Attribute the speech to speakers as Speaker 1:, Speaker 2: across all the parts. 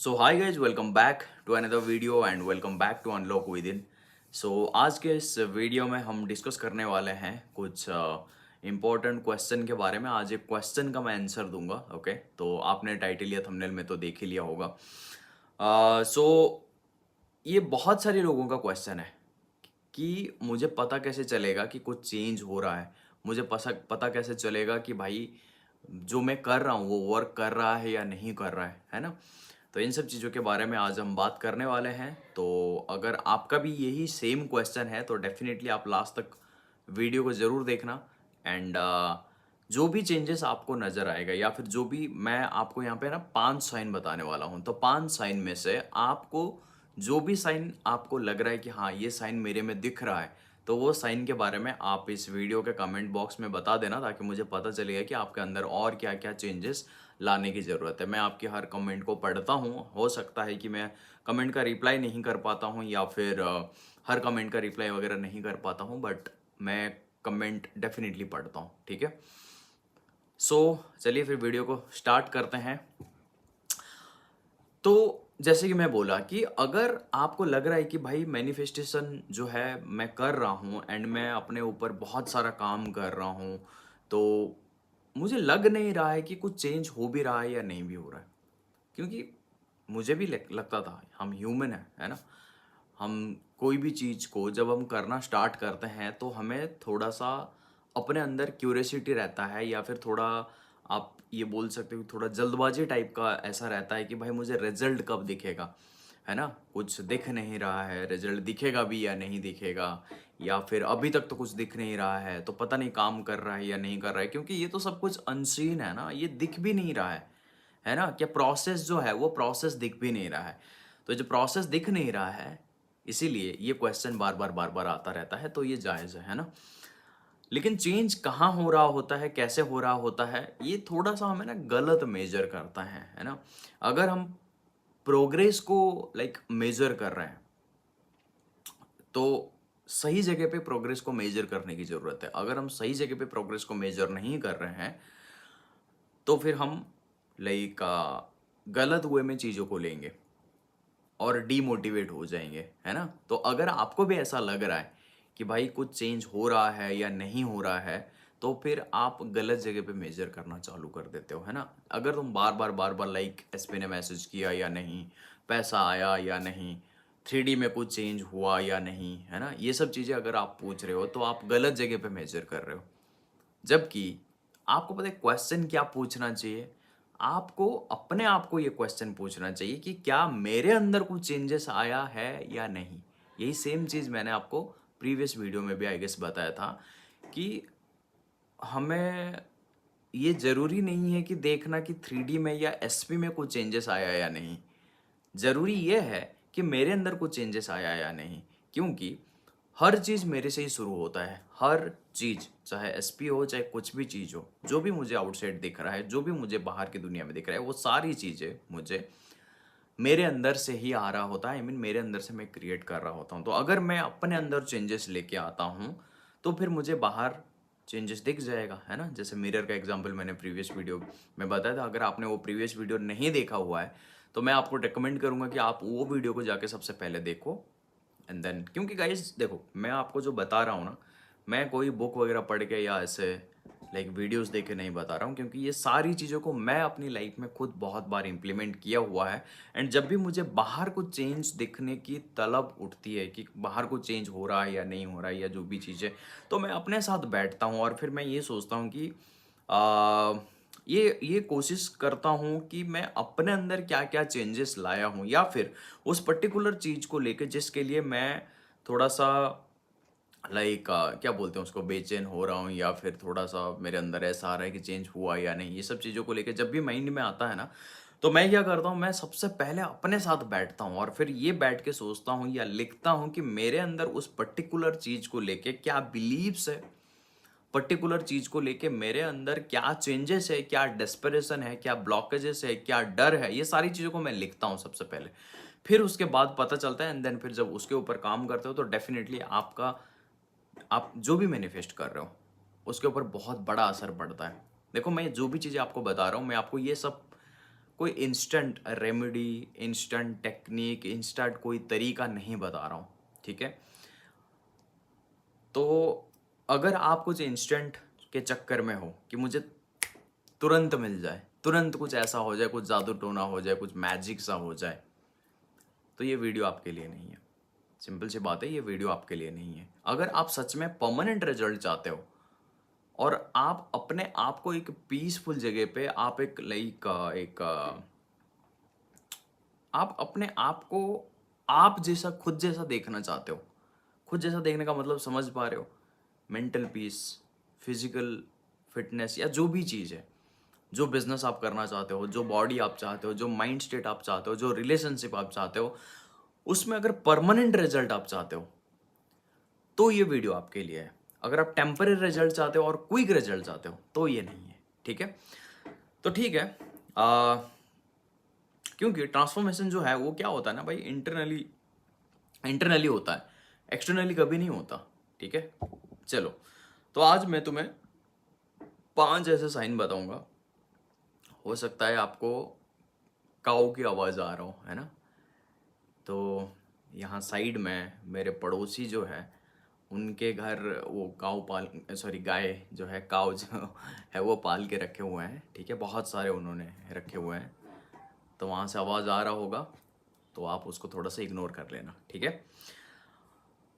Speaker 1: So hi guys, welcome back to another video and welcome back to unlock within. So आज के इस video में हम discuss करने वाले हैं कुछ इम्पोर्टेंट क्वेश्चन के बारे में। आज एक क्वेश्चन का मैं आंसर दूंगा। ओके, तो आपने टाइटल या थंबनेल में तो देख ही लिया होगा। सो ये बहुत सारे लोगों का क्वेश्चन है कि मुझे पता कैसे चलेगा कि कुछ चेंज हो रहा है। मुझे पता कैसे चलेगा कि भाई जो मैं कर रहा हूँ वो वर्क कर रहा है या नहीं कर रहा है ना। तो इन सब चीज़ों के बारे में आज हम बात करने वाले हैं। तो अगर आपका भी यही सेम क्वेश्चन है तो डेफिनेटली आप लास्ट तक वीडियो को ज़रूर देखना। एंड जो भी चेंजेस आपको नज़र आएगा या फिर जो भी मैं आपको यहाँ पे ना 5 साइन बताने वाला हूँ, तो 5 साइन में से आपको जो भी साइन आपको लग रहा है कि हाँ ये साइन मेरे में दिख रहा है, तो वो साइन के बारे में आप इस वीडियो के कमेंट बॉक्स में बता देना, ताकि मुझे पता चलेगा कि आपके अंदर और क्या क्या चेंजेस लाने की ज़रूरत है। मैं आपके हर कमेंट को पढ़ता हूँ। हो सकता है कि मैं कमेंट का रिप्लाई नहीं कर पाता हूँ या फिर हर कमेंट का रिप्लाई वगैरह नहीं कर पाता हूँ, बट मैं कमेंट डेफिनेटली पढ़ता हूँ। ठीक है, सो चलिए फिर वीडियो को स्टार्ट करते हैं। तो जैसे कि मैं बोला कि अगर आपको लग रहा है कि भाई मैनिफेस्टेशन जो है मैं कर रहा हूँ एंड मैं अपने ऊपर बहुत सारा काम कर रहा हूँ, तो मुझे लग नहीं रहा है कि कुछ चेंज हो भी रहा है या नहीं भी हो रहा है। क्योंकि मुझे भी लगता था, हम ह्यूमन है ना। हम कोई भी चीज़ को जब हम करना स्टार्ट करते हैं तो हमें थोड़ा सा अपने अंदर क्यूरियोसिटी रहता है, या फिर थोड़ा आप ये बोल सकते हो थोड़ा जल्दबाजी टाइप का ऐसा रहता है कि भाई मुझे रिजल्ट कब दिखेगा, है ना। कुछ दिख नहीं रहा है, रिजल्ट दिखेगा भी या नहीं दिखेगा, या फिर अभी तक तो कुछ दिख नहीं रहा है तो पता नहीं काम कर रहा है या नहीं कर रहा है, क्योंकि ये तो सब कुछ अनसीन है ना, ये दिख भी नहीं रहा है ना। क्या प्रोसेस जो है वो प्रोसेस दिख भी नहीं रहा है। तो जो प्रोसेस दिख नहीं रहा है, इसीलिए ये क्वेश्चन बार बार आता रहता है, तो ये जायज़ है ना। लेकिन चेंज कहाँ हो रहा होता है, कैसे हो रहा होता है, ये थोड़ा सा हमें ना गलत मेजर करता है ना। अगर हम प्रोग्रेस को मेजर कर रहे हैं, तो सही जगह पे प्रोग्रेस को मेजर करने की ज़रूरत है। अगर हम सही जगह पे प्रोग्रेस को मेजर नहीं कर रहे हैं, तो फिर हम लाइक गलत वे में चीज़ों को लेंगे और डीमोटिवेट हो जाएंगे, है ना। तो अगर आपको भी ऐसा लग रहा है कि भाई कुछ चेंज हो रहा है या नहीं हो रहा है, तो फिर आप गलत जगह पे मेजर करना चालू कर देते हो, है ना। अगर तुम बार बार लाइक एसपी ने मैसेज किया या नहीं, पैसा आया या नहीं, 3D में कुछ चेंज हुआ या नहीं, है ना, ये सब चीज़ें अगर आप पूछ रहे हो तो आप गलत जगह पे मेजर कर रहे हो। जबकि आपको पता है क्वेश्चन क्या पूछना चाहिए। आपको अपने आप को ये क्वेश्चन पूछना चाहिए कि क्या मेरे अंदर कुछ चेंजेस आया है या नहीं। यही सेम चीज़ मैंने आपको प्रीवियस वीडियो में भी आई गेस बताया था कि हमें ये ज़रूरी नहीं है कि देखना कि 3D में या एसपी में कुछ चेंजेस आया या नहीं। ज़रूरी ये है कि मेरे अंदर कुछ चेंजेस आया या नहीं। क्योंकि हर चीज़ मेरे से ही शुरू होता है। हर चीज़, चाहे एसपी हो चाहे कुछ भी चीज़ हो, जो भी मुझे आउटसाइड दिख रहा है, जो भी मुझे बाहर की दुनिया में दिख रहा है, वो सारी चीज़ें मुझे मेरे अंदर से ही आ रहा होता है। आई मीन मेरे अंदर से मैं क्रिएट कर रहा होता हूँ। तो अगर मैं अपने अंदर चेंजेस लेके आता हूँ, तो फिर मुझे बाहर चेंजेस दिख जाएगा, है ना। जैसे मिरर का एग्जांपल मैंने प्रीवियस वीडियो में बताया था। अगर आपने वो प्रीवियस वीडियो नहीं देखा हुआ है, तो मैं आपको रिकमेंड करूंगा कि आप वो वीडियो को जाके सबसे पहले देखो एंड देन। क्योंकि गाइस देखो, मैं आपको जो बता रहा हूँ ना, मैं कोई बुक वगैरह पढ़ के या ऐसे वीडियोस देख के नहीं बता रहा हूँ, क्योंकि ये सारी चीज़ों को मैं अपनी लाइफ में खुद बहुत बार इम्प्लीमेंट किया हुआ है। एंड जब भी मुझे बाहर कुछ चेंज दिखने की तलब उठती है कि बाहर कुछ चेंज हो रहा है या नहीं हो रहा है या जो भी चीज़ है, तो मैं अपने साथ बैठता हूँ और फिर मैं ये सोचता हूँ कि आ, ये कोशिश करता हूँ कि मैं अपने अंदर क्या क्या चेंजेस लाया हूँ, या फिर उस पर्टिकुलर चीज़ को लेके जिसके लिए मैं थोड़ा सा क्या बोलते हैं उसको, बेचैन हो रहा हूँ, या फिर थोड़ा सा मेरे अंदर ऐसा आ रहा है कि चेंज हुआ या नहीं। ये सब चीज़ों को लेके जब भी माइंड में आता है ना, तो मैं क्या करता हूँ, मैं सबसे पहले अपने साथ बैठता हूँ और फिर ये बैठ के सोचता हूँ या लिखता हूँ कि मेरे अंदर उस पर्टिकुलर चीज़ को लेके क्या बिलीव्स है, पर्टिकुलर चीज़ को लेके मेरे अंदर क्या चेंजेस है, क्या डेस्परेशन है, क्या ब्लॉकेजेस है, क्या डर है, ये सारी चीज़ों को मैं लिखता हूँ सबसे पहले। फिर उसके बाद पता चलता है एंड देन फिर जब उसके ऊपर काम करते हो तो डेफिनेटली आपका, आप जो भी मैनिफेस्ट कर रहे हो उसके ऊपर बहुत बड़ा असर पड़ता है। देखो, मैं जो भी चीज़ें आपको बता रहा हूँ, मैं आपको ये सब कोई instant remedy, instant technique, instant कोई तरीका नहीं बता रहा हूँ, ठीक है। तो अगर आप कुछ इंस्टेंट के चक्कर में हो कि मुझे तुरंत मिल जाए, तुरंत कुछ ऐसा हो जाए, कुछ जादू टोना हो जाए, कुछ मैजिक सा हो जाए, तो ये वीडियो आपके लिए नहीं है। सिंपल सी बात है, ये वीडियो आपके लिए नहीं है। अगर आप सच में परमानेंट रिजल्ट चाहते हो और आप अपने आप को एक पीसफुल जगह पे, आप एक लाइक एक आप अपने आप को आप जैसा, खुद जैसा देखना चाहते हो। खुद जैसा देखने का मतलब समझ पा रहे हो? मेंटल पीस, फिजिकल फिटनेस, या जो भी चीज़ है, जो बिजनेस आप करना चाहते हो, जो बॉडी आप चाहते हो, जो माइंड स्टेट आप चाहते हो, जो रिलेशनशिप आप चाहते हो, उसमें अगर परमानेंट रिजल्ट आप चाहते हो तो ये वीडियो आपके लिए है। अगर आप टेम्पररी रिजल्ट चाहते हो और क्विक रिजल्ट चाहते हो तो ये नहीं है, ठीक है। तो ठीक है, क्योंकि ट्रांसफॉर्मेशन जो है वो क्या होता है ना भाई, इंटरनली इंटरनली होता है, एक्सटर्नली कभी नहीं होता, ठीक है। चलो, तो आज मैं तुम्हें 5 ऐसे साइन बताऊंगा। हो सकता है आपको काऊ की आवाज़ आ रहा हो, है ना। तो यहाँ साइड में मेरे पड़ोसी जो है, उनके घर वो काऊ पाल, सॉरी गाय जो है, काऊ जो है वो पाल के रखे हुए हैं, ठीक है। बहुत सारे उन्होंने रखे हुए हैं, तो वहाँ से आवाज़ आ रहा होगा, तो आप उसको थोड़ा सा इग्नोर कर लेना, ठीक है।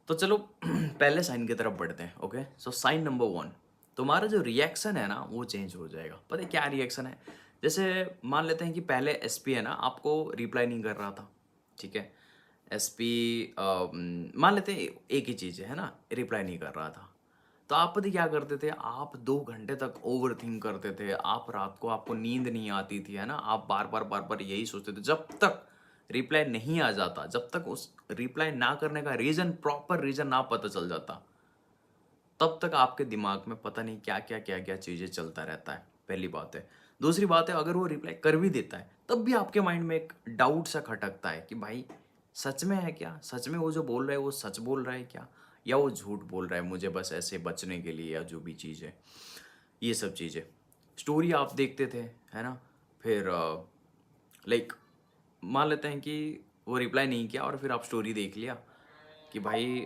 Speaker 1: तो चलो पहले साइन की तरफ बढ़ते हैं। ओके, सो साइन नंबर 1, तुम्हारा जो रिएक्शन है ना वो चेंज हो जाएगा। पता है क्या रिएक्शन है? जैसे मान लेते हैं कि पहले एसपी है ना, आपको रिप्लाई नहीं कर रहा था, ठीक है। एसपी मान लेते हैं एक ही चीज़ है ना, रिप्लाई नहीं कर रहा था, तो आप पता क्या करते थे? आप 2 घंटे तक ओवर थिंक करते थे, आप रात को आपको नींद नहीं आती थी, है ना। आप बार बार यही सोचते थे, जब तक रिप्लाई नहीं आ जाता, जब तक उस रिप्लाई ना करने का रीज़न, प्रॉपर रीज़न ना पता चल जाता, तब तक आपके दिमाग में पता नहीं क्या क्या चीज़ें चलता रहता है। पहली बात है। दूसरी बात है, अगर वो रिप्लाई कर भी देता है तब भी आपके माइंड में एक डाउट सा खटकता है कि भाई सच में है क्या, सच में वो जो बोल रहा है वो सच बोल रहा है क्या, या वो झूठ बोल रहा है मुझे बस ऐसे बचने के लिए, या जो भी चीज़ है, ये सब चीज़ें। स्टोरी आप देखते थे, है ना। फिर लाइक मान लेते हैं कि वो रिप्लाई नहीं किया और फिर आप स्टोरी देख लिया कि भाई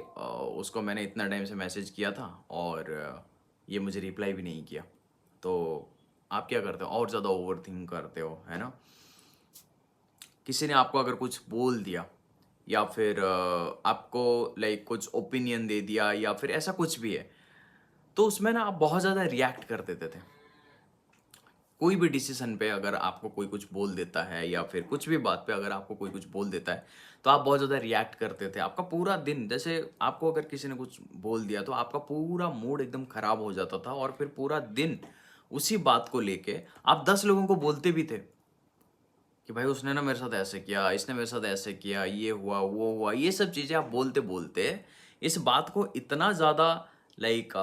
Speaker 1: उसको मैंने इतना टाइम से मैसेज किया था और ये मुझे रिप्लाई भी नहीं किया। तो आप क्या करते हो? और ज़्यादा ओवर थिंक करते हो, है ना। किसी ने आपको अगर कुछ बोल दिया, या फिर आपको लाइक कुछ ओपिनियन दे दिया, या फिर ऐसा कुछ भी है, तो उसमें ना आप बहुत ज़्यादा रिएक्ट कर देते थे। कोई भी डिसीजन पे अगर आपको कोई कुछ बोल देता है, या फिर कुछ भी बात पे अगर आपको कोई कुछ बोल देता है, तो आप बहुत ज़्यादा रिएक्ट करते थे। आपका पूरा दिन, जैसे आपको अगर किसी ने कुछ बोल दिया तो आपका पूरा मूड एकदम ख़राब हो जाता था, और फिर पूरा दिन उसी बात को लेके आप 10 लोगों को बोलते भी थे कि भाई उसने ना मेरे साथ ऐसे किया, इसने मेरे साथ ऐसे किया, ये हुआ, वो हुआ। ये सब चीज़ें आप बोलते बोलते इस बात को इतना ज़्यादा लाइक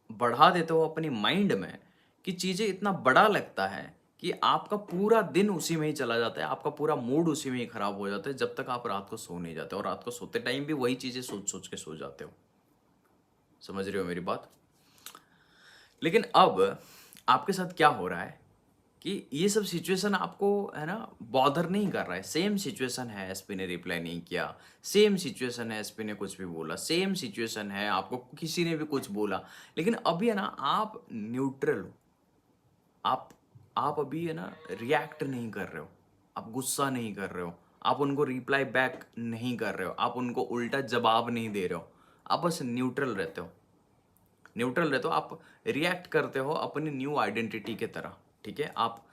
Speaker 1: बढ़ा देते हो अपनी माइंड में कि चीज़ें इतना बड़ा लगता है कि आपका पूरा दिन उसी में ही चला जाता है, आपका पूरा मूड उसी में ही खराब हो जाता है, जब तक आप रात को सो नहीं जाते। और रात को सोते टाइम भी वही चीज़ें सोच सोच के सो जाते हो। समझ रहे हो मेरी बात? लेकिन अब आपके साथ क्या हो रहा है कि ये सब सिचुएशन आपको, है ना, बॉदर नहीं कर रहा है। सेम सिचुएशन है, एसपी ने रिप्लाई नहीं किया, सेम सिचुएशन है, एसपी ने कुछ भी बोला, सेम सिचुएशन है, आपको किसी ने भी कुछ बोला, लेकिन अभी है ना आप न्यूट्रल हो। आप आप अभी है ना रिएक्ट नहीं कर रहे हो, आप गुस्सा नहीं कर रहे हो, आप उनको रिप्लाई बैक नहीं कर रहे हो, आप उनको उल्टा जवाब नहीं दे रहे हो, आप बस न्यूट्रल रहते हो। न्यूट्रल रहते हो, आप रिएक्ट करते हो अपनी न्यू आइडेंटिटी के तरह, ठीक है। आप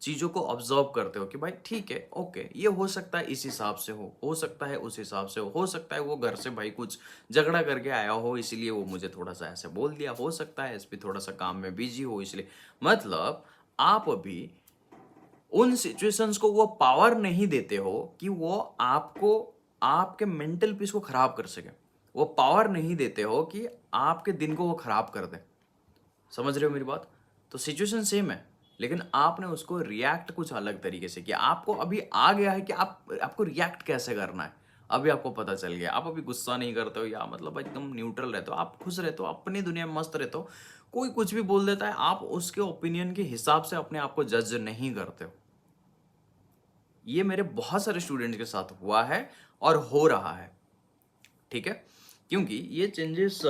Speaker 1: चीज़ों को ऑब्जर्व करते हो कि भाई ठीक है, ओके, ये हो सकता है इस हिसाब से हो सकता है उस हिसाब से हो सकता है वो घर से भाई कुछ झगड़ा करके आया हो इसीलिए वो मुझे थोड़ा सा ऐसे बोल दिया, हो सकता है एसपी थोड़ा सा काम में बिजी हो इसलिए। मतलब आप अभी उन सिचुएशंस को वो पावर नहीं देते हो कि वो आपको, आपके मेंटल पीस को खराब कर सके। वो पावर नहीं देते हो कि आपके दिन को वो खराब कर दे। समझ रहे हो मेरी बात? तो सिचुएशन सेम है, लेकिन आपने उसको रिएक्ट कुछ अलग तरीके से किया। आपको अभी आ गया है कि आपको रिएक्ट कैसे करना है। अभी आपको पता चल गया। आप अभी गुस्सा नहीं करते हो, या मतलब एकदम न्यूट्रल रहते हो, आप खुश रहते हो, अपनी दुनिया में मस्त रहते हो। कोई कुछ भी बोल देता है, आप उसके ओपिनियन के हिसाब से अपने आप को जज नहीं करते हो। ये मेरे बहुत सारे स्टूडेंट्स के साथ हुआ है और हो रहा है, ठीक है। क्योंकि ये चेंजेस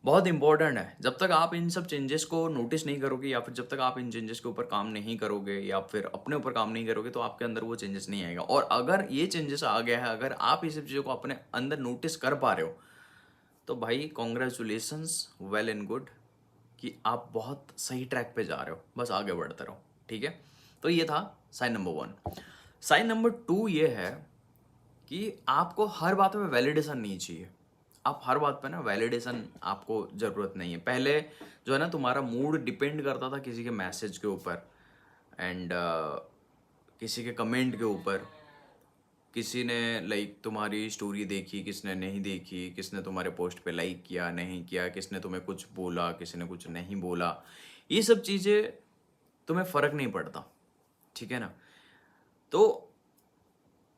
Speaker 1: बहुत इंपॉर्टेंट है। जब तक आप इन सब चेंजेस को नोटिस नहीं करोगे, या फिर जब तक आप इन चेंजेस के ऊपर काम नहीं करोगे, या फिर अपने ऊपर काम नहीं करोगे, तो आपके अंदर वो चेंजेस नहीं आएगा। और अगर ये चेंजेस आ गया है, अगर आप ये सब चीज़ों को अपने अंदर नोटिस कर पा रहे हो, तो भाई कॉन्ग्रेचुलेसन्स, वेल एंड गुड, कि आप बहुत सही ट्रैक पे जा रहे हो, बस आगे बढ़ते रहो, ठीक है। तो ये था साइन नंबर 1। साइन नंबर 2 ये है कि आपको हर बात में वैलिडेशन नहीं चाहिए। आप हर बात पे ना वैलिडेशन आपको ज़रूरत नहीं है। पहले जो है ना, तुम्हारा मूड डिपेंड करता था किसी के मैसेज के ऊपर, एंड किसी के कमेंट के ऊपर, किसी ने लाइक तुम्हारी स्टोरी देखी, किसने नहीं देखी, किसने तुम्हारे पोस्ट पे लाइक किया नहीं किया, किसने तुम्हें कुछ बोला, किसी ने कुछ नहीं बोला, ये सब चीज़ें तुम्हें फ़र्क नहीं पड़ता, ठीक है ना। तो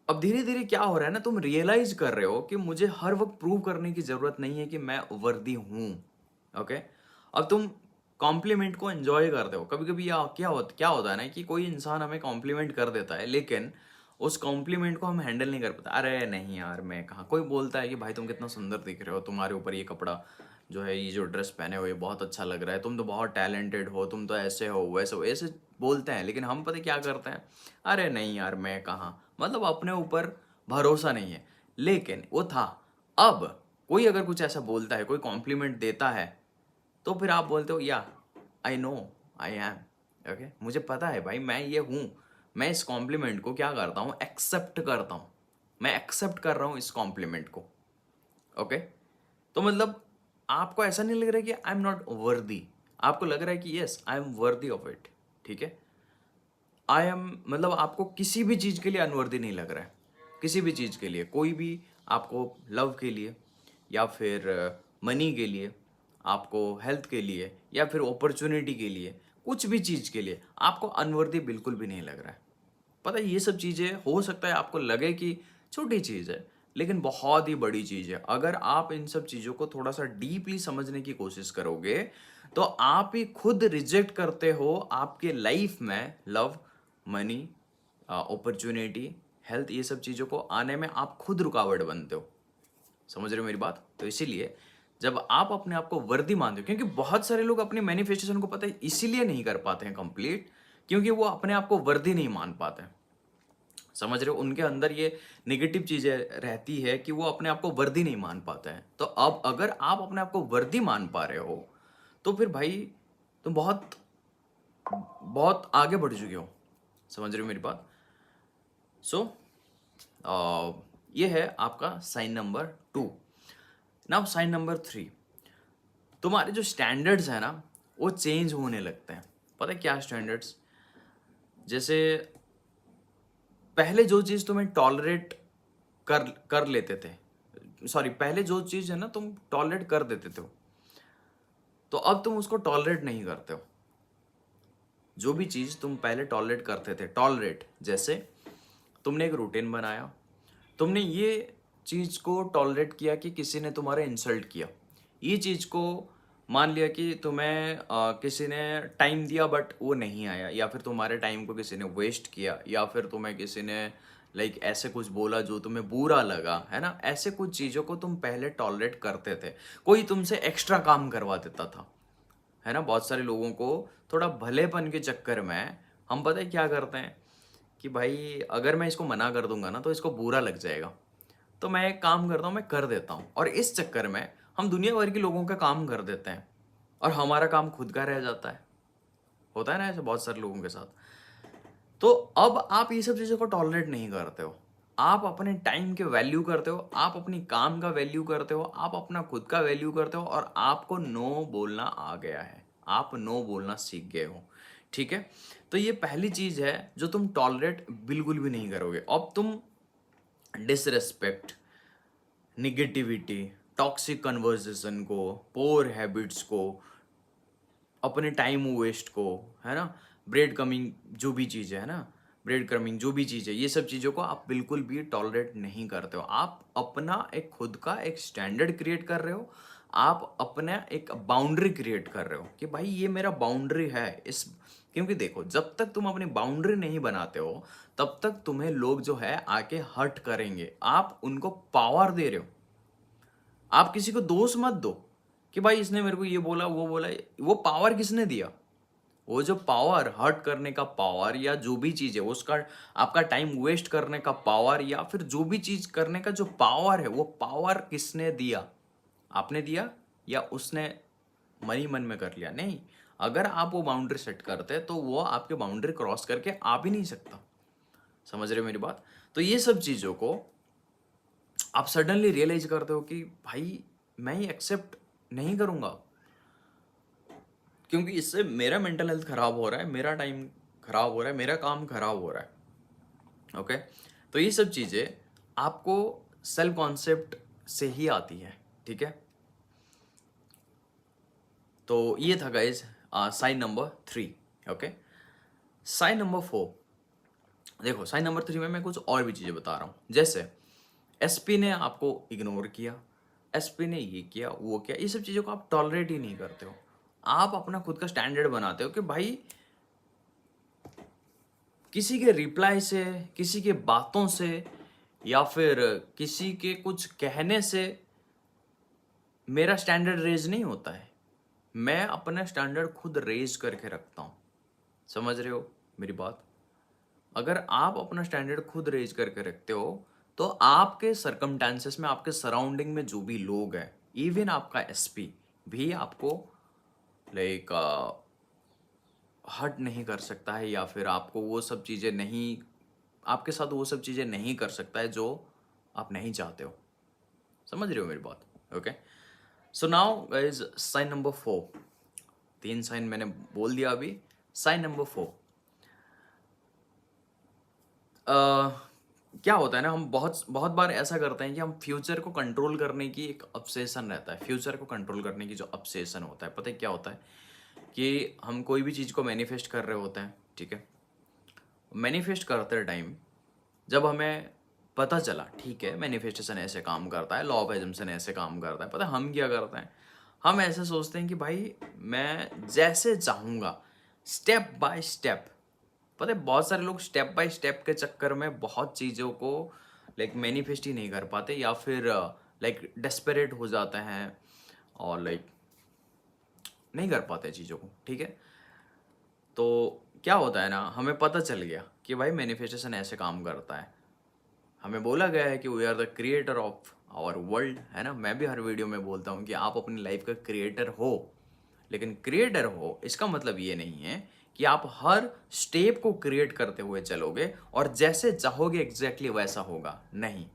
Speaker 1: अब धीरे धीरे क्या हो रहा है ना, तुम रियलाइज कर रहे हो कि मुझे हर वक्त प्रूव करने की ज़रूरत नहीं है कि मैं वर्दी हूँ, ओके। अब तुम कॉम्प्लीमेंट को एंजॉय करते हो। कभी कभी क्या होता है ना कि कोई इंसान हमें कॉम्प्लीमेंट कर देता है, लेकिन उस कॉम्प्लीमेंट को हम हैंडल नहीं कर पाते। अरे नहीं यार, मैं कहाँ। कोई बोलता है कि भाई तुम कितना सुंदर दिख रहे हो, तुम्हारे ऊपर ये कपड़ा जो है, ये जो ड्रेस पहने हो, ये बहुत अच्छा लग रहा है, तुम तो बहुत टैलेंटेड हो, तुम तो ऐसे हो वैसे हो, ऐसे बोलते हैं। लेकिन हम पता क्या करते हैं, अरे नहीं यार मैं कहाँ, मतलब अपने ऊपर भरोसा नहीं है। लेकिन वो था। अब कोई अगर कुछ ऐसा बोलता है, कोई कॉम्प्लीमेंट देता है, तो फिर आप बोलते हो या I know I am, okay, मुझे पता है भाई मैं ये हूँ। मैं इस कॉम्प्लीमेंट को क्या करता हूँ, एक्सेप्ट करता हूँ। मैं एक्सेप्ट कर रहा हूँ इस कॉम्प्लीमेंट को, ओके। तो मतलब आपको ऐसा नहीं लग रहा है कि आई एम नॉट वर्दी, आपको लग रहा है कि yes I am worthy of it, ठीक है। आई एम, मतलब आपको किसी भी चीज़ के लिए अनवर्दी नहीं लग रहा है, किसी भी चीज़ के लिए। कोई भी आपको लव के लिए, या फिर मनी के लिए, आपको हेल्थ के लिए, या फिर अपॉर्चुनिटी के लिए, कुछ भी चीज़ के लिए आपको अनवर्दी बिल्कुल भी नहीं लग रहा है। पता है, ये सब चीज़ें हो सकता है आपको लगे कि छोटी चीज़ है, लेकिन बहुत ही बड़ी चीज़ है। अगर आप इन सब चीज़ों को थोड़ा सा डीपली समझने की कोशिश करोगे, तो आप ही खुद रिजेक्ट करते हो आपके लाइफ में लव, मनी, अपॉर्चुनिटी, हेल्थ, ये सब चीज़ों को आने में आप खुद रुकावट बनते हो। समझ रहे हो मेरी बात? तो इसीलिए जब आप अपने आप को वर्दी मानते हो, क्योंकि बहुत सारे लोग अपनी मैनिफेस्टेशन को पता है इसीलिए नहीं कर पाते हैं कंप्लीट, क्योंकि वो अपने आप को वर्दी नहीं मान पाते हैं। समझ रहे हो, उनके अंदर ये नेगेटिव चीजें रहती है कि वो अपने आप को वर्दी नहीं मान पाते हैं। तो अब अगर आप अपने आप को वर्दी मान पा रहे हो, तो फिर भाई तुम बहुत बहुत आगे बढ़ चुके हो। समझ रहे हो मेरी बात? सो ये है आपका sign number 2। Now sign number 3, तुम्हारे जो स्टैंडर्ड्स है ना, वो चेंज होने लगते हैं। पता है क्या स्टैंडर्ड्स? जैसे पहले जो चीज़ तुम्हें टॉलरेट कर कर लेते थे, सॉरी, पहले जो चीज़ है ना तुम टॉलरेट कर देते थे, तो अब तुम उसको टॉलरेट नहीं करते हो। जो भी चीज़ तुम पहले टॉलरेट करते थे, टॉलरेट जैसे तुमने एक रूटीन बनाया, तुमने ये चीज़ को टॉलरेट किया कि किसी ने तुम्हारा इंसल्ट किया, ये चीज़ को मान लिया कि तुम्हें किसी ने टाइम दिया बट वो नहीं आया, या फिर तुम्हारे टाइम को किसी ने वेस्ट किया, या फिर तुम्हें किसी ने लाइक ऐसे कुछ बोला जो तुम्हें बुरा लगा, है ना। ऐसे कुछ चीज़ों को तुम पहले टॉलरेट करते थे। कोई तुमसे एक्स्ट्रा काम करवा देता था, है ना। बहुत सारे लोगों को थोड़ा भलेपन के चक्कर में हम पता है क्या करते हैं कि भाई अगर मैं इसको मना कर दूंगा ना तो इसको बुरा लग जाएगा, तो मैं एक काम करता हूँ, मैं कर देता हूँ। और इस चक्कर में हम दुनिया भर के लोगों का काम कर देते हैं और हमारा काम खुद का रह जाता है। होता है ना ऐसे बहुत सारे लोगों के साथ। तो अब आप ये सब चीज़ों को टॉलरेट नहीं करते हो। आप अपने टाइम के वैल्यू करते हो, आप अपनी काम का वैल्यू करते हो, आप अपना खुद का वैल्यू करते हो, और आपको नो बोलना आ गया है। आप नो बोलना सीख गए हो, ठीक है। तो ये पहली चीज़ है जो तुम टॉलरेट बिल्कुल भी नहीं करोगे। अब तुम डिसरेस्पेक्ट, निगेटिविटी, टॉक्सिक कन्वर्सेशन को, पोर हैबिट्स को, अपने टाइम वेस्ट को, है ना, ब्रेड कमिंग जो भी चीज़ है ना, ब्रेड क्रमिंग जो भी चीज़ है, ये सब चीज़ों को आप बिल्कुल भी टॉलरेट नहीं करते हो। आप अपना एक खुद का एक स्टैंडर्ड क्रिएट कर रहे हो, आप अपना एक बाउंड्री क्रिएट कर रहे हो कि भाई ये मेरा बाउंड्री है, क्योंकि देखो, जब तक तुम अपनी बाउंड्री नहीं बनाते हो तब तक तुम्हें लोग जो है आके हर्ट करेंगे। आप उनको पावर दे रहे हो। आप किसी को दोष मत दो कि भाई इसने मेरे को ये बोला वो बोला। वो पावर किसने दिया? वो जो पावर, हर्ट करने का पावर या जो भी चीज है उसका, आपका टाइम वेस्ट करने का पावर या फिर जो भी चीज करने का जो पावर है, वो पावर किसने दिया? आपने दिया या उसने मन ही मन में कर लिया? नहीं। अगर आप वो बाउंड्री सेट करते तो वो आपके बाउंड्री क्रॉस करके आ भी नहीं सकता। समझ रहे हो मेरी बात? तो ये सब चीजों को आप सडनली रियलाइज करते हो कि भाई मैं ये एक्सेप्ट नहीं करूंगा, क्योंकि इससे मेरा मेंटल हेल्थ खराब हो रहा है, मेरा टाइम खराब हो रहा है, मेरा काम खराब हो रहा है। ओके, तो ये सब चीजें आपको सेल्फ कॉन्सेप्ट से ही आती है। ठीक है, तो ये था guys sign number 3। Okay, sign number 4। देखो, साइन नंबर 3 में मैं कुछ और भी चीजें बता रहा हूं। जैसे एसपी ने आपको इग्नोर किया, एसपी ने ये किया वो किया, ये सब चीजों को आप टॉलरेट ही नहीं करते हो। आप अपना खुद का स्टैंडर्ड बनाते हो कि भाई किसी के रिप्लाई से, किसी के बातों से या फिर किसी के कुछ कहने से मेरा स्टैंडर्ड रेज नहीं होता है। मैं अपना स्टैंडर्ड खुद रेज करके रखता हूँ। समझ रहे हो मेरी बात? अगर आप अपना स्टैंडर्ड खुद रेज करके रखते हो तो आपके सरकमस्टांसेस में, आपके सराउंडिंग में जो भी लोग हैं, इवन आपका एसपी भी आपको लाइक हर्ट नहीं कर सकता है, या फिर आपको वो सब चीज़ें नहीं, आपके साथ वो सब चीज़ें नहीं कर सकता है जो आप नहीं चाहते हो। समझ रहे हो मेरी बात? Okay, so now guys, sign number 4। 3 sign मैंने बोल दिया अभी। साइन नंबर 4, क्या होता है ना, हम बहुत बहुत बार ऐसा करते हैं कि हम फ्यूचर को कंट्रोल करने की एक ऑब्सेशन रहता है। फ्यूचर को कंट्रोल करने की जो ऑब्सेशन होता है, पता है क्या होता है? कि हम कोई भी चीज़ को मैनिफेस्ट कर रहे होते हैं। ठीक है, मैनिफेस्ट करते टाइम जब हमें पता चला, ठीक है मैनिफेस्टेशन ऐसे काम करता है, लॉ ऑफ एजम्पशन ऐसे काम करता है, पता है हम क्या करते हैं? हम ऐसे सोचते हैं कि भाई मैं जैसे चाहूँगा, स्टेप बाय स्टेप। पता है बहुत सारे लोग स्टेप बाय स्टेप के चक्कर में बहुत चीज़ों को लाइक मैनिफेस्ट ही नहीं कर पाते, या फिर लाइक डेस्परेट हो जाते हैं और लाइक नहीं कर पाते चीज़ों को। ठीक है, तो क्या होता है ना, हमें पता चल गया कि भाई मैनिफेस्टेशन ऐसे काम करता है। हमें बोला गया है कि we are the creator of our world, है ना। मैं भी हर वीडियो में बोलता हूँ कि आप अपनी लाइफ का क्रिएटर हो, लेकिन क्रिएटर हो इसका मतलब ये नहीं है कि आप हर स्टेप को क्रिएट करते हुए चलोगे और जैसे चाहोगे एग्जैक्टली वैसा होगा, नहीं।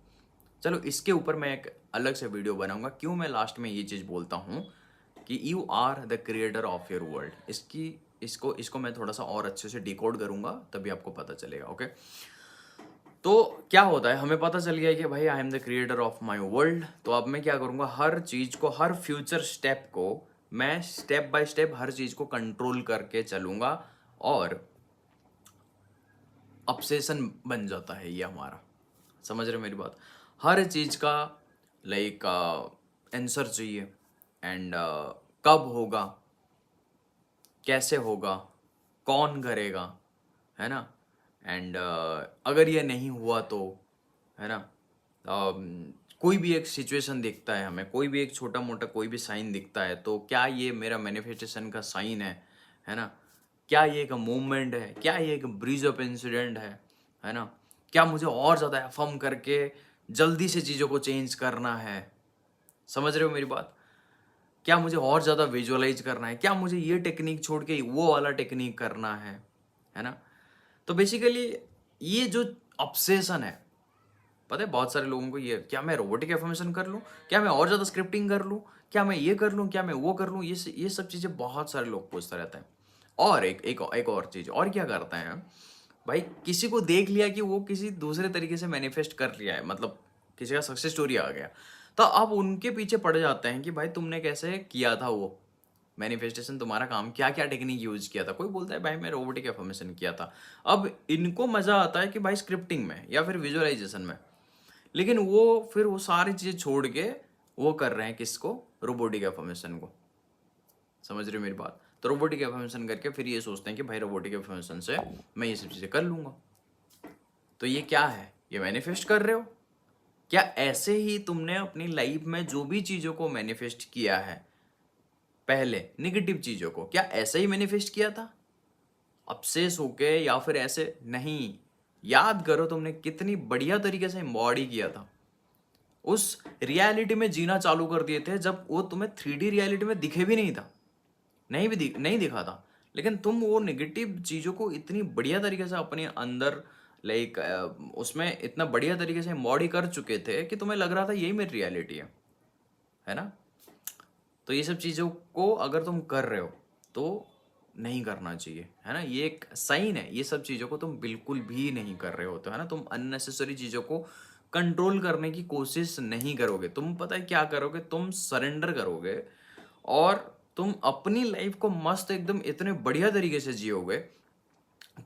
Speaker 1: चलो इसके ऊपर मैं एक अलग से वीडियो बनाऊंगा, क्यों मैं लास्ट में ये चीज़ बोलता हूँ कि you are the creator of your world. इसको मैं थोड़ा सा और अच्छे से डिकोड करूंगा, तभी आपको पता चलेगा। ओके, तो क्या होता है, हमें पता चल गया कि भाई I am the creator of my world. तो अब मैं क्या करूंगा, हर चीज को, हर फ्यूचर स्टेप को मैं स्टेप बाय स्टेप हर चीज को कंट्रोल करके चलूंगा, और ऑब्सेशन बन जाता है ये हमारा। समझ रहे हो मेरी बात? हर चीज का लाइक आंसर चाहिए, एंड कब होगा, कैसे होगा, कौन करेगा, है ना। एंड अगर ये नहीं हुआ तो, है ना, कोई भी एक सिचुएशन दिखता है हमें, कोई भी एक छोटा मोटा कोई भी साइन दिखता है, तो क्या ये मेरा मैनिफेस्टेशन का साइन है ना? क्या ये एक मूवमेंट है, क्या ये एक ब्रिज ऑफ इंसिडेंट है ना? क्या मुझे और ज़्यादा अफर्म करके जल्दी से चीज़ों को चेंज करना है? समझ रहे हो मेरी बात? क्या मुझे और ज़्यादा विजुअलाइज करना है? क्या मुझे ये टेक्निक छोड़ के वो वाला टेक्निक करना है ना? तो बेसिकली ये जो ऑब्सेशन है, पता है बहुत सारे लोगों को, ये क्या मैं रोबोटिक एफर्मेशन कर लूँ, क्या मैं और ज़्यादा स्क्रिप्टिंग कर लूँ, क्या मैं ये कर लूँ, क्या मैं वो कर लूँ, ये सब चीज़ें बहुत सारे लोग पूछते रहते हैं। और एक और चीज़ और क्या करते हैं भाई, किसी को देख लिया कि वो किसी दूसरे तरीके से मैनिफेस्ट कर लिया है, मतलब किसी का सक्सेस स्टोरी आ गया, तो अब उनके पीछे पड़ जाते हैं कि भाई तुमने कैसे किया था वो मैनिफेस्टेशन, तुम्हारा काम क्या क्या टेक्निक यूज किया था। कोई बोलता है भाई मैं रोबोटिक एफर्मेशन किया था। अब इनको मजा आता है कि भाई स्क्रिप्टिंग में या फिर विजुअलाइजेशन में, लेकिन वो फिर वो सारी चीजें छोड़ के वो कर रहे हैं किसको, रोबोटिक एफर्मेशन को। समझ रहे हो मेरी बात? तो रोबोटिक एफर्मेशन करके फिर ये सोचते हैं कि भाई रोबोटिक एफर्मेशन से मैं ये सब चीज़ें कर लूँगा। तो ये क्या है? ये मैनिफेस्ट कर रहे हो। क्या ऐसे ही तुमने अपनी लाइफ में जो भी चीज़ों को मैनिफेस्ट किया है पहले, नेगेटिव चीज़ों को, क्या ऐसे ही मैनिफेस्ट किया था ऑब्सेस होके, या फिर ऐसे नहीं? याद करो तुमने कितनी बढ़िया तरीके से एम्बॉडी किया था, उस रियलिटी में जीना चालू कर दिए थे जब वो तुम्हें 3D रियलिटी में दिखे भी नहीं था, नहीं दिखा था, लेकिन तुम वो नेगेटिव चीज़ों को इतनी बढ़िया तरीके से अपने अंदर लाइक उसमें इतना बढ़िया तरीके से एम्बॉडी कर चुके थे कि तुम्हें लग रहा था यही मेरी रियलिटी है ना? तो ये सब चीज़ों को अगर तुम कर रहे हो तो नहीं करना चाहिए, है ना? ये एक साइन है, ये सब चीज़ों को तुम बिल्कुल भी नहीं कर रहे हो, तो है ना, तुम अननेसेसरी चीज़ों को कंट्रोल करने की कोशिश नहीं करोगे। तुम पता है क्या करोगे? तुम सरेंडर करोगे और तुम अपनी लाइफ को मस्त एकदम इतने बढ़िया तरीके से जियोगे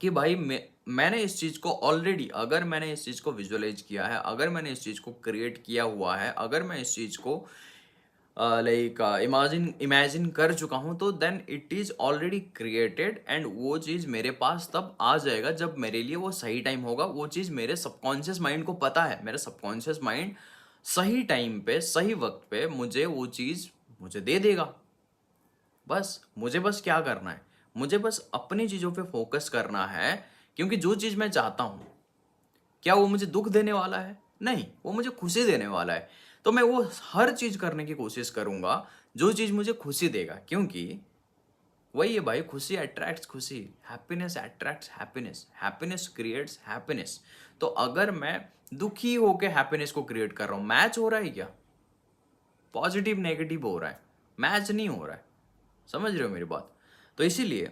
Speaker 1: कि भाई मैंने इस चीज़ को ऑलरेडी, अगर मैंने इस चीज़ को विजुअलाइज किया है, अगर मैंने इस चीज़ को क्रिएट किया हुआ है, अगर मैं इस चीज़ को लाइक इमेजिन कर चुका हूँ, तो then it is already created and वो चीज़ मेरे पास तब आ जाएगा जब मेरे लिए वो सही टाइम होगा। वो चीज़ मेरे सबकॉन्शियस माइंड को पता है, मेरा सबकॉन्शियस माइंड सही टाइम पे सही वक्त पे मुझे वो चीज़ मुझे दे देगा। बस मुझे बस क्या करना है? मुझे बस अपनी चीज़ों पे फोकस करना है, क्योंकि जो चीज़ मैं चाहता हूँ, क्या वो मुझे दुख देने वाला है? नहीं, वो मुझे खुशी देने वाला है। तो मैं वो हर चीज़ करने की कोशिश करूँगा जो चीज़ मुझे खुशी देगा, क्योंकि वही है भाई, खुशी अट्रैक्ट्स खुशी, happiness attracts happiness, happiness creates happiness. तो अगर मैं दुखी होके हैप्पीनेस को क्रिएट कर रहा हूँ, मैच हो रहा है क्या? पॉजिटिव नेगेटिव हो रहा है, मैच नहीं हो रहा है। समझ रहे हो मेरी बात? तो इसीलिए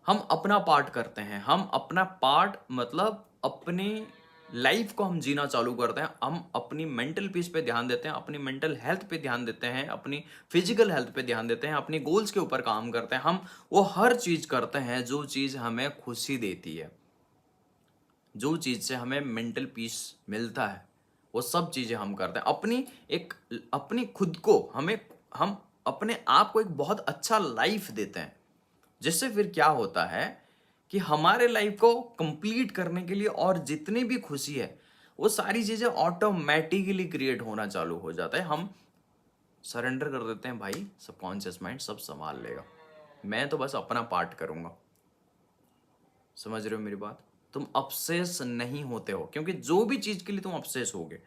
Speaker 1: हम अपना पार्ट करते हैं, हम अपना पार्ट मतलब अपनी लाइफ को हम जीना चालू करते हैं, हम अपनी मेंटल पीस पे ध्यान देते हैं, अपनी मेंटल हेल्थ पे ध्यान देते हैं, अपनी फिजिकल हेल्थ पे ध्यान देते हैं, अपनी गोल्स के ऊपर काम करते हैं, हम वो हर चीज करते हैं जो चीज हमें खुशी देती है, जो चीज से हमें मेंटल पीस मिलता है, वो सब चीजें हम करते हैं। अपनी खुद को हम अपने आप को एक बहुत अच्छा लाइफ देते हैं, जिससे फिर क्या होता है कि हमारे लाइफ को कंप्लीट करने के लिए और जितनी भी खुशी है वो सारी चीजें ऑटोमेटिकली क्रिएट होना चालू हो जाता है। हम सरेंडर कर देते हैं, भाई सबकॉन्शियस माइंड सब संभाल लेगा, मैं तो बस अपना पार्ट करूंगा। समझ रहे हो मेरी बात? तुम अपसेस नहीं होते हो, क्योंकि जो भी चीज के लिए तुम अपसेस होगे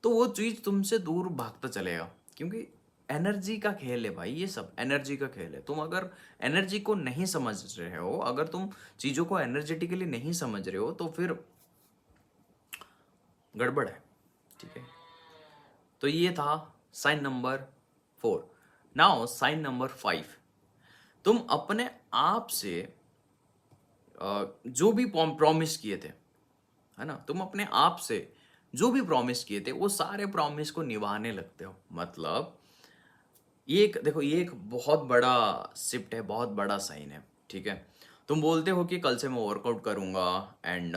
Speaker 1: तो वो चीज तुमसे दूर भागता चलेगा, क्योंकि एनर्जी का खेल है भाई, ये सब एनर्जी का खेल है। तुम अगर एनर्जी को नहीं समझ रहे हो, अगर तुम चीजों को एनर्जेटिकली नहीं समझ रहे हो, तो फिर गड़बड़ है, ठीक है? तो ये था sign number 4। Now sign number 5, तुम अपने आप से जो भी प्रॉमिस किए थे, है ना, तुम अपने आप से जो भी प्रॉमिस किए थे वो सारे प्रॉमिस को निभाने लगते हो। मतलब ये एक देखो, ये एक बहुत बड़ा शिफ्ट है, बहुत बड़ा साइन है, ठीक है? तुम बोलते हो कि कल से मैं वर्कआउट करूंगा एंड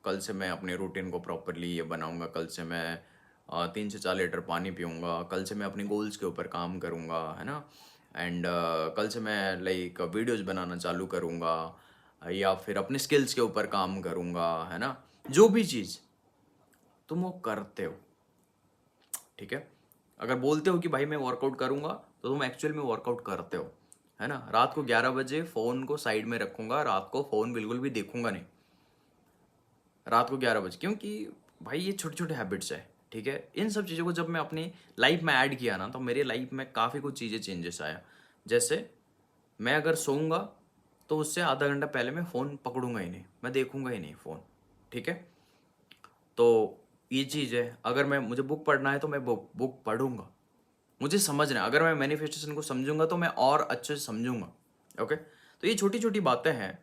Speaker 1: कल से मैं अपने रूटीन को प्रॉपरली ये बनाऊंगा, कल से मैं 3 से 4 लीटर पानी पीऊंगा, कल से मैं अपनी गोल्स के ऊपर काम करूंगा, है ना, एंड कल से मैं लाइक वीडियोस बनाना चालू करूंगा, या फिर अपने स्किल्स के ऊपर काम करूंगा, है ना? जो भी चीज़ तुम वो करते हो, ठीक है? अगर बोलते हो कि भाई मैं वर्कआउट करूंगा, तो तुम एक्चुअल में वर्कआउट करते हो, है ना? रात को 11 बजे फ़ोन को साइड में रखूंगा, रात को फ़ोन बिल्कुल भी देखूंगा नहीं, रात को 11 बजे, क्योंकि भाई ये छोटे छोटे हैबिट्स है, ठीक है? इन सब चीज़ों को जब मैं अपनी लाइफ में ऐड किया ना, तो मेरी लाइफ में काफ़ी कुछ चीज़ें चेंजेस आया। जैसे मैं अगर सोऊंगा तो उससे आधा घंटा पहले मैं फ़ोन पकड़ूंगा ही नहीं, मैं देखूंगा ही नहीं फ़ोन, ठीक है? तो ये चीज़ है। अगर मैं मुझे बुक पढ़ना है तो मैं बुक पढ़ूंगा, मुझे समझना है। अगर मैं मैनिफेस्टेशन को समझूंगा तो मैं और अच्छे से समझूंगा। ओके, तो ये छोटी छोटी बातें हैं,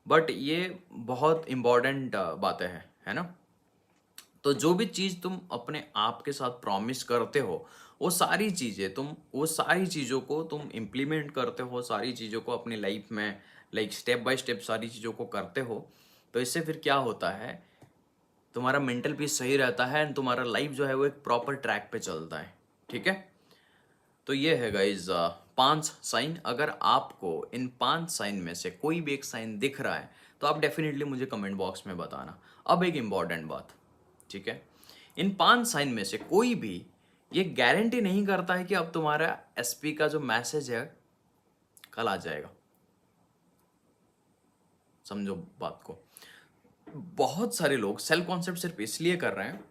Speaker 1: बट ये बहुत इंपॉर्टेंट बातें हैं, है ना? तो जो भी चीज़ तुम अपने आप के साथ प्रॉमिस करते हो, वो सारी चीज़ों को तुम इम्प्लीमेंट करते हो, सारी चीज़ों को अपनी लाइफ में लाइक स्टेप बाय स्टेप सारी चीज़ों को करते हो। तो इससे फिर क्या होता है, तुम्हारा मेंटल पीस सही रहता है एंड तुम्हारा लाइफ जो है वो एक प्रॉपर ट्रैक पे चलता है, ठीक है? तो ये है गाइज 5 साइन, अगर आपको इन 5 साइन में से कोई भी एक साइन दिख रहा है तो आप डेफिनेटली मुझे कमेंट बॉक्स में बताना। अब एक इम्पॉर्टेंट बात, ठीक है, इन 5 साइन में से कोई भी ये गारंटी नहीं करता है कि अब तुम्हारा एसपी का जो मैसेज है कल आ जाएगा। समझो बात को। बहुत सारे लोग सेल्फ कॉन्सेप्ट सिर्फ इसलिए कर रहे हैं,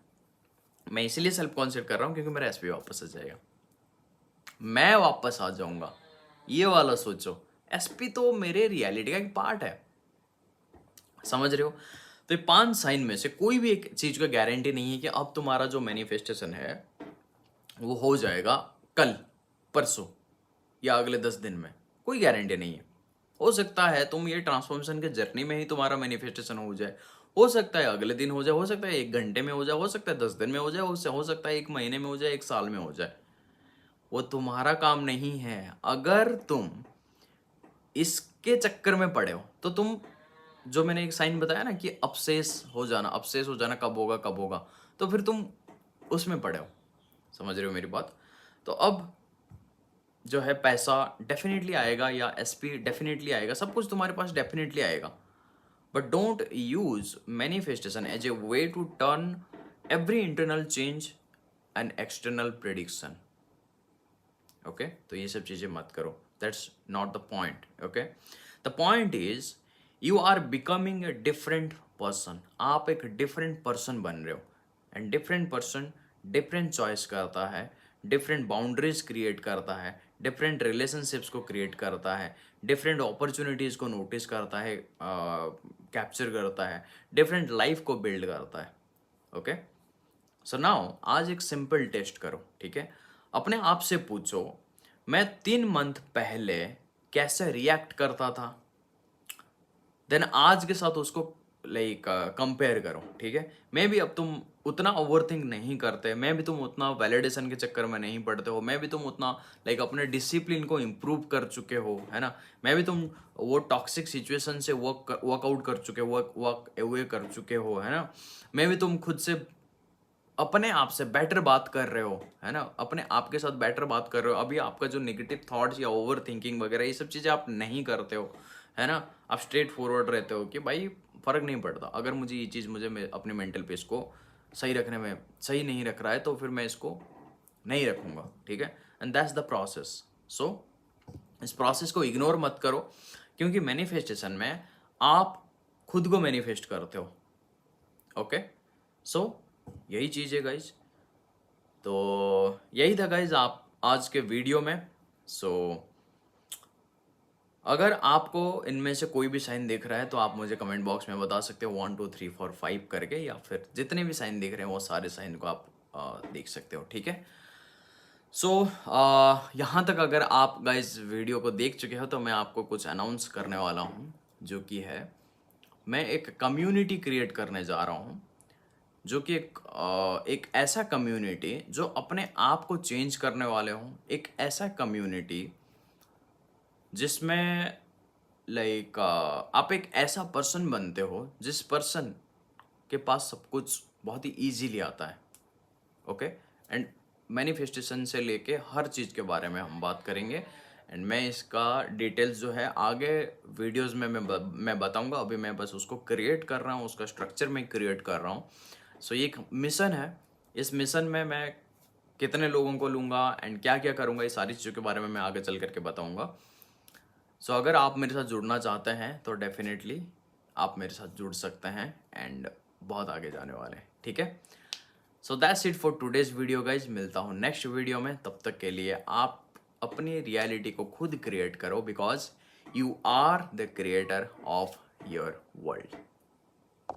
Speaker 1: मैं इसलिए सेल्फ कॉन्सेप्ट कर रहा हूं क्योंकि मेरा एसपी वापस आ जाएगा, मैं वापस आ जाऊंगा, ये वाला सोचो। एसपी तो मेरे रियलिटी का एक पार्ट है, समझ रहे हो। तो ये 5 साइन में से कोई भी एक चीज का गारंटी नहीं है कि अब तुम्हारा जो मैनिफेस्टेशन है वो हो जाएगा कल, परसों या अगले 10 दिन में, कोई गारंटी नहीं है। हो सकता है तुम ये ट्रांसफॉर्मेशन के जर्नी में ही तुम्हारा मैनिफेस्टेशन हो जाए, हो सकता है अगले दिन हो जाए, हो सकता है 1 घंटे में हो जाए, हो सकता है 10 दिन में हो जाए, हो सकता है 1 महीने में हो जाए, 1 साल में हो जाए। वो तुम्हारा काम नहीं है। अगर तुम इसके चक्कर में पड़े हो तो तुम, जो मैंने एक साइन बताया ना कि अपसेस हो जाना कब होगा कब होगा, तो फिर तुम उसमें पड़े हो। समझ रहे हो मेरी बात। तो अब जो है पैसा डेफिनेटली आएगा या एसपी डेफिनेटली आएगा, सब कुछ तुम्हारे पास डेफिनेटली आएगा, but don't use manifestation as a way to turn every internal change and external prediction. Okay, तो ये सब चीजें मत करो, that's not the point. Okay, the point is you are becoming a different person. आप एक different person बन रहे हो, and different person different choice करता है, डिफरेंट बाउंड्रीज क्रिएट करता है, डिफरेंट रिलेशनशिप्स को क्रिएट करता है, डिफरेंट अपॉर्चुनिटीज़ को नोटिस करता है, कैप्चर करता है, डिफरेंट लाइफ को बिल्ड करता है। ओके, सो नाउ आज एक सिंपल टेस्ट करो, ठीक है। अपने आप से पूछो, मैं 3 मंथ पहले कैसे रिएक्ट करता था, देन आज के साथ उसको लाइक कंपेयर करो, ठीक है। मे भी अब तुम उतना ओवरथिंक नहीं करते, मे भी तुम उतना वैलिडेशन के चक्कर में नहीं पड़ते हो, मे भी तुम उतना लाइक अपने डिसिप्लिन को इम्प्रूव कर चुके हो, है ना। मे भी तुम वो टॉक्सिक सिचुएशन से वर्कआउट कर चुके, वर्क अवे कर चुके हो, है ना। मे भी तुम खुद से अपने आप से बेटर बात कर रहे हो, है ना, अपने आप के साथ बेटर बात कर रहे हो। अभी आपका जो नेगेटिव थॉट्स या ओवर थिंकिंग वगैरह ये सब चीज़ें आप नहीं करते हो, है ना। आप स्ट्रेट फॉरवर्ड रहते हो कि भाई फर्क नहीं पड़ता, अगर मुझे ये चीज़ अपने मेंटल पीस को सही रखने में सही नहीं रख रहा है तो फिर मैं इसको नहीं रखूँगा, ठीक है। And that's the process. So इस प्रोसेस को इग्नोर मत करो, क्योंकि मैनिफेस्टेशन में आप खुद को मैनिफेस्ट करते हो। ओके, सो यही चीज़ है गाइज। तो यही था गाइज आप आज के वीडियो में। सो अगर आपको इनमें से कोई भी साइन दिख रहा है तो आप मुझे कमेंट बॉक्स में बता सकते हो 1 2 3 4 5 करके, या फिर जितने भी साइन दिख रहे हैं वो सारे साइन को आप देख सकते हो, ठीक है। सो यहाँ तक अगर आप गाइज वीडियो को देख चुके हो तो मैं आपको कुछ अनाउंस करने वाला हूँ, जो कि है मैं एक कम्युनिटी क्रिएट करने जा रहा हूँ, जो कि एक ऐसा कम्युनिटी जो अपने आप को चेंज करने वाले हों, एक ऐसा कम्युनिटी जिसमें लाइक आप एक ऐसा पर्सन बनते हो जिस पर्सन के पास सब कुछ बहुत ही इजीली आता है। ओके, एंड मैनिफेस्टेशन से लेके हर चीज़ के बारे में हम बात करेंगे, एंड मैं इसका डिटेल्स जो है आगे वीडियोस में मैं बताऊंगा। अभी मैं बस उसको क्रिएट कर रहा हूँ, उसका स्ट्रक्चर मैं क्रिएट कर रहा हूँ। सो ये एक मिशन है, इस मिशन में मैं कितने लोगों को लूँगा एंड क्या क्या करूँगा, ये सारी चीज़ों के बारे में मैं आगे चल करके बताऊँगा। सो अगर आप मेरे साथ जुड़ना चाहते हैं तो डेफिनेटली आप मेरे साथ जुड़ सकते हैं, एंड बहुत आगे जाने वाले हैं, ठीक है। So that's it for today's video guys. मिलता हूँ नेक्स्ट वीडियो में, तब तक के लिए आप अपनी रियलिटी को खुद क्रिएट करो, because you are the creator of your world.